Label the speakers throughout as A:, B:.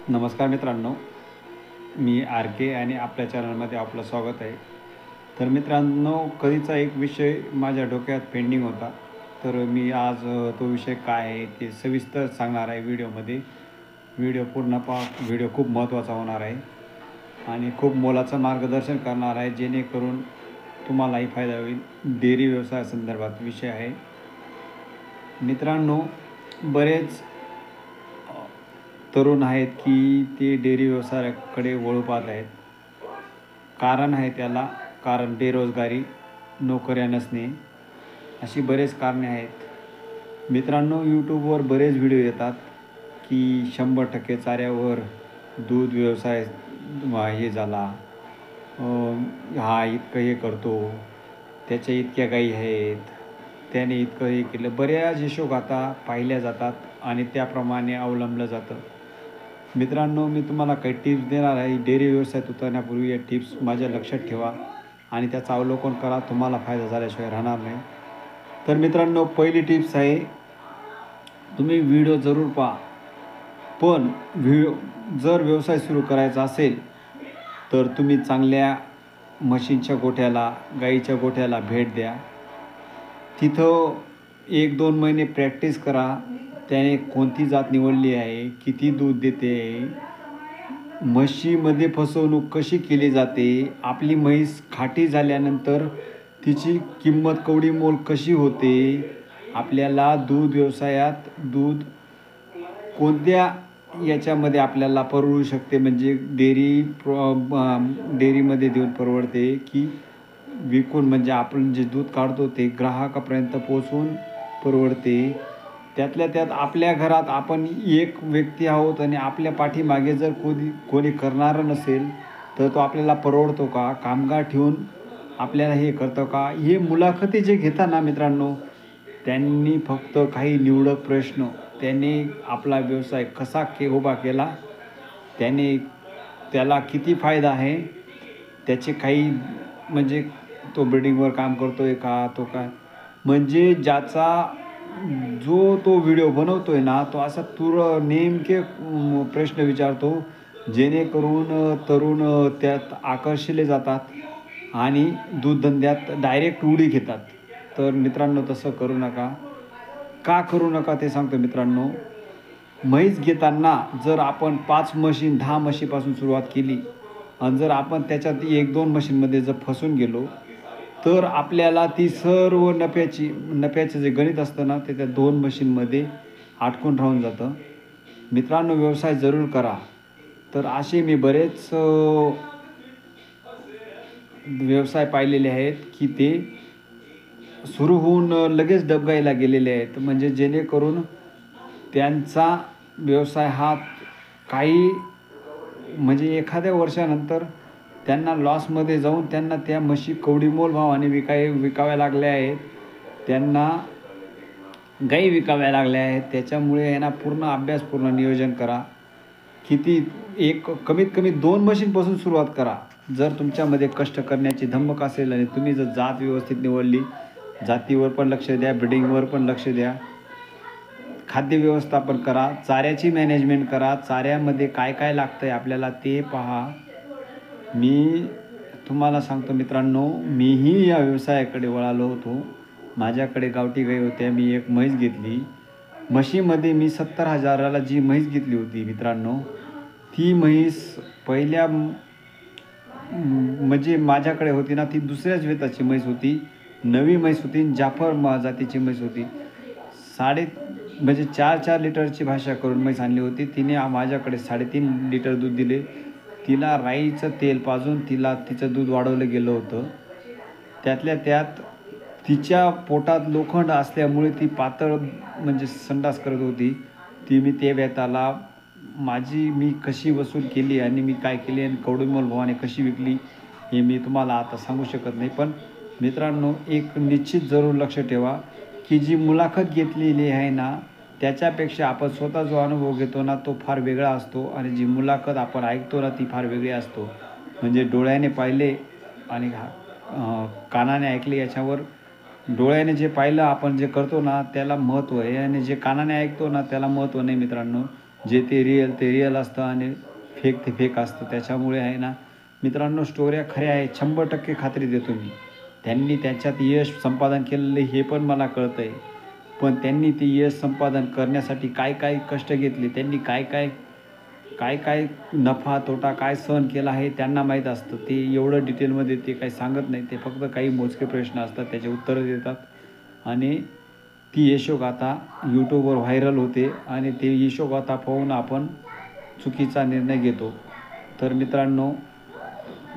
A: नमस्कार मित्रांनो, मी आर के आणि आपल्या चॅनलमध्ये आपलं स्वागत आहे. तर मित्रांनो, कधीचा एक विषय माझ्या डोक्यात पेंडिंग होता. तर मी आज तो विषय काय आहे ते सविस्तर सांगणार आहे व्हिडिओमध्ये. व्हिडिओ पूर्ण पहा. व्हिडिओ खूप महत्त्वाचा होणार आहे आणि खूप मोलाचं मार्गदर्शन करणार आहे, जेणेकरून तुम्हालाही फायदा होईल. डेअरी व्यवसायासंदर्भात विषय आहे. मित्रांनो, बरेच तरुण आहेत की ते डेअरी व्यवसायाकडे वळू पाहत आहेत. कारण आहे त्याला, कारण बेरोजगारी, नोकऱ्या नसणे, अशी बरेच कारणे आहेत. मित्रांनो, यूट्यूबवर बरेच व्हिडिओ येतात की 100% चाऱ्यावर दूध व्यवसाय हे झाला, हा इतकं हे करतो, त्याच्या इतक्या गायी आहेत, त्याने इतकं हे केलं. बऱ्याच यशोगाथा पाहिल्या जातात आणि त्याप्रमाणे अवलंबलं जातं. मित्रांनो, मी तुम्हाला काही टिप्स देणार आहे. डेअरी व्यवसायात उतरण्यापूर्वी या टिप्स माझ्या लक्षात ठेवा आणि त्याचं अवलोकन करा. तुम्हाला फायदा झाल्याशिवाय राहणार नाही. तर मित्रांनो, पहिली टिप्स आहे, तुम्ही व्हिडिओ जरूर पहा. पण जर व्यवसाय सुरू करायचा असेल तर तुम्ही चांगल्या म्हशींच्या गोठ्याला, गाईच्या गोठ्याला भेट द्या. तिथं 1-2 महिने प्रॅक्टिस करा. त्याने कोणती जात निवडली आहे, किती दूध देते, म्हशीमध्ये फसवणूक कशी केली जाते, आपली म्हैस खाटी झाल्यानंतर तिची किंमत कवडी मोल कशी होते, आपल्याला दूध व्यवसायात दूध कोणत्या याच्यामध्ये आपल्याला परवडू शकते, म्हणजे डेअरीमध्ये देऊन परवडते की विकून, म्हणजे आपण जे दूध काढतो ते ग्राहकापर्यंत पोचवून परवडते. त्यातल्या त्यात आपल्या घरात आपण एक व्यक्ती आहोत आणि आपल्या पाठीमागे जर कोणी करणारं नसेल तर तो आपल्याला परवडतो का? कामगार ठेवून आपल्याला हे करतं का? हे मुलाखती जे घेतात ना मित्रांनो, त्यांनी फक्त काही निवडक प्रश्न, त्याने आपला व्यवसाय कसा उभा केला, त्याला किती फायदा आहे, त्याचे काही, म्हणजे तो बिल्डिंगवर काम करतो आहे का, तो काय, म्हणजे जो तो व्हिडिओ बनवतो आहे ना, तो असा नेमके प्रश्न विचारतो, जेणेकरून तरुण त्यात आकर्षिले जातात आणि दूधधंद्यात डायरेक्ट उडी घेतात. तर मित्रांनो, तसं करू नका. का करू नका ते सांगतो मित्रांनो. म्हैस घेताना जर आपण 5 म्हशी 10 म्हशीपासून सुरुवात केली आणि जर आपण त्याच्यात 1-2 म्हशींमध्ये जर फसून गेलो तर आपल्याला ती सर्व नफ्याचं जे गणित असतं ना, ते त्या 2 म्हशींमध्ये अडकून राहून जातं. मित्रांनो, व्यवसाय जरूर करा. तर असे मी बरेच व्यवसाय पाहिलेले आहेत की ते सुरू होऊन लगेच डबघाईला गेलेले आहेत, म्हणजे जेणेकरून त्यांचा व्यवसाय हा काही, म्हणजे एखाद्या वर्षानंतर त्यांना लॉसमध्ये जाऊन त्यांना त्या म्हशी कवडीमोल भावाने विकाव्या लागल्या आहेत, त्यांना गाई विकाव्या लागल्या आहेत. त्याच्यामुळे यांना पूर्ण अभ्यास, पूर्ण नियोजन करा. कमीत कमी 2 म्हशींपासून सुरुवात करा. जर तुमच्यामध्ये कष्ट करण्याची धमक असेल आणि तुम्ही जर जात व्यवस्थित निवडली, जातीवर पण लक्ष द्या, ब्रीडिंगवर पण लक्ष द्या, खाद्य व्यवस्थापन करा, चाऱ्याची मॅनेजमेंट करा, चाऱ्यामध्ये काय काय लागतं आहे आपल्याला ते पहा. मी तुम्हाला सांगतो मित्रांनो, मीही या व्यवसायाकडे वळालो होतो. माझ्याकडे गावठी गाई होत्या. मी एक म्हैस घेतली. म्हशीमध्ये मी 70,000ला जी म्हैस घेतली होती मित्रांनो, ती म्हैस पहिल्या म्हणजे माझ्याकडे होती ना, ती दुसऱ्याच वेताची म्हैस होती. नवी म्हैस होती, जाफर जातीची म्हैस होती. म्हणजे 4-4 लिटरची भाषा करून म्हैस आणली होती. तिने माझ्याकडे 3.5 लिटर दूध दिले. तिला राईचं तेल पाजून तिचं दूध वाढवलं गेलं होतं. त्यातल्या त्यात तिच्या पोटात लोखंड असल्यामुळे ती पातळ, म्हणजे संडास करत होती. मी त्या वेताला मी कशी वसूल केली आणि मी काय केली आणि कवडीमोल भावाने कशी विकली हे मी तुम्हाला आता सांगू शकत नाही. पण मित्रांनो, एक निश्चित जरूर लक्ष ठेवा की जी मुलाखत घेतलेली आहे ना, त्याच्यापेक्षा आपण स्वतः जो अनुभव घेतो ना, तो फार वेगळा असतो आणि जी मुलाखत आपण ऐकतो ना, ती फार वेगळी असतो. म्हणजे डोळ्याने पाहिले आणि कानाने ऐकले, याच्यावर डोळ्याने जे पाहिलं आपण जे करतो ना त्याला महत्त्व आहे आणि जे कानाने ऐकतो ना त्याला महत्त्व नाही मित्रांनो. जे ते रिअल असतं आणि फेक ते फेक असतं. त्याच्यामुळे आहे ना मित्रांनो, स्टोऱ्या खऱ्या आहेत 100% खात्री देतो मी. त्यांनी त्याच्यात यश संपादन केलेलं हे पण मला कळतं आहे. पण त्यांनी ते यश संपादन करण्यासाठी काय काय कष्ट घेतले, त्यांनी काय काय नफा तोटा काय सहन केला आहे त्यांना माहीत असतं. ते एवढं डिटेलमध्ये ते काही सांगत नाही. ते फक्त काही मोजके प्रश्न असतात त्याचे उत्तरं देतात आणि ती यशोगाथा यूट्यूबवर व्हायरल होते आणि ते यशोगाथा पाहून आपण चुकीचा निर्णय घेतो. तर मित्रांनो,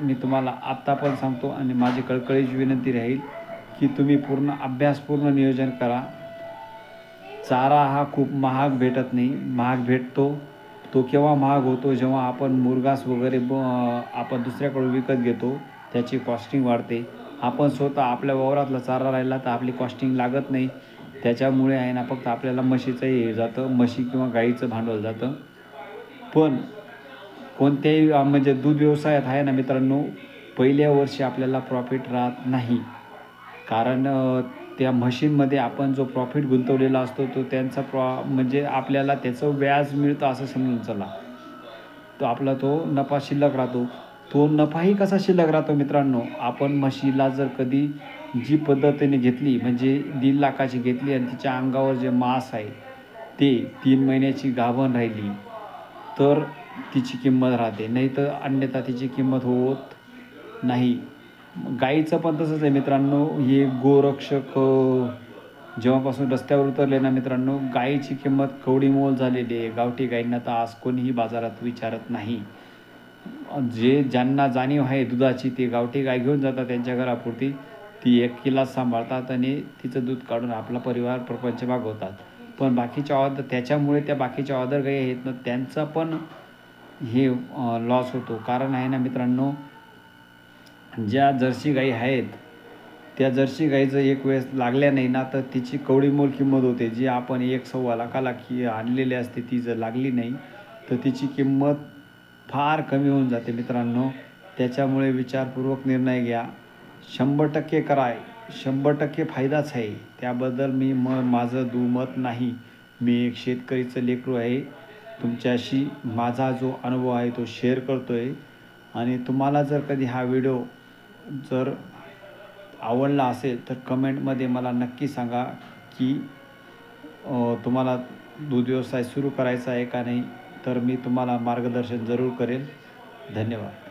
A: मी तुम्हाला आत्ता पण सांगतो आणि माझी कळकळीची विनंती राहील की तुम्ही पूर्ण अभ्यासपूर्ण नियोजन करा. चारा हा खूप महाग भेटत नाही. महाग भेटतो तो केव्हा महाग होतो, जेव्हा आपण मुरघास वगैरे आपण दुसऱ्याकडून विकत घेतो, त्याची कॉस्टिंग वाढते. आपण स्वतः आपल्या वावरातला चारा राहिला तर आपली कॉस्टिंग लागत नाही. त्याच्यामुळे आहे ना फक्त आपल्याला म्हशीचंही हे जातं, म्हशी किंवा गाईचं भांडवल जातं. पण कोणत्याही म्हणजे दूध व्यवसायात आहे ना मित्रांनो, पहिल्या वर्षी आपल्याला प्रॉफिट राहत नाही. कारण त्या म्हशींमध्ये आपण जो प्रॉफिट गुंतवलेला असतो तो त्यांचा म्हणजे आपल्याला त्याचं व्याज मिळतं असं समजून चला. तो आपला तो नफा शिल्लक राहतो. तो नफाही कसा शिल्लक राहतो मित्रांनो, आपण म्हशीला जर कधी जी पद्धतीने घेतली म्हणजे 1.5 लाखाची घेतली आणि तिच्या अंगावर जे मांस आहे ते 3 महिन्याची गाभण राहिली तर तिची किंमत राहते, नाही तर अन्यथा तिची किंमत होत नाही. गाईचं पण तसंच आहे मित्रांनो. हे गोरक्षक जेव्हापासून रस्त्यावर उतरले ना मित्रांनो, गाईची किंमत कवडीमोल झालेली आहे. गावठी गाईंना तर आज कोणीही बाजारात विचारत नाही. ज्यांना जाणीव आहे दुधाची ते गावठी गाय घेऊन जातात त्यांच्या घरापुरती. ती एकीलाच सांभाळतात आणि तिचं दूध काढून आपला परिवार प्रपंच भागवतात. पण बाकीच्या त्याच्यामुळे त्या बाकीच्या अदर गायी आहेत ना त्यांचा पण हे लॉस होतो. कारण आहे ना मित्रांनो, ज्या जर्सी गाई आहेत त्या जर्सी गाईचं एक वेळेस लागल्या नाही ना तर तिची कवडीमोल किंमत होते. जी आपण 1.25 लाखाला आणलेली असते ती जर लागली नाही तर तिची किंमत फार कमी होऊन जाते मित्रांनो. त्याच्यामुळे विचारपूर्वक निर्णय घ्या. 100% करा, 100% फायदाच आहे. त्याबद्दल मी माझं दुमत नाही. मी एक शेतकरीचं लेकरू आहे. तुमच्याशी माझा जो अनुभव आहे तो शेअर करतो आहे. आणि तुम्हाला जर कधी हा व्हिडिओ जर आवडला असेल तर कमेंटमध्ये मला नक्की सांगा की तुम्हाला दूध व्यवसाय सुरू करायचा आहे का नाही, तर मी तुम्हाला मार्गदर्शन जरूर करेल. धन्यवाद.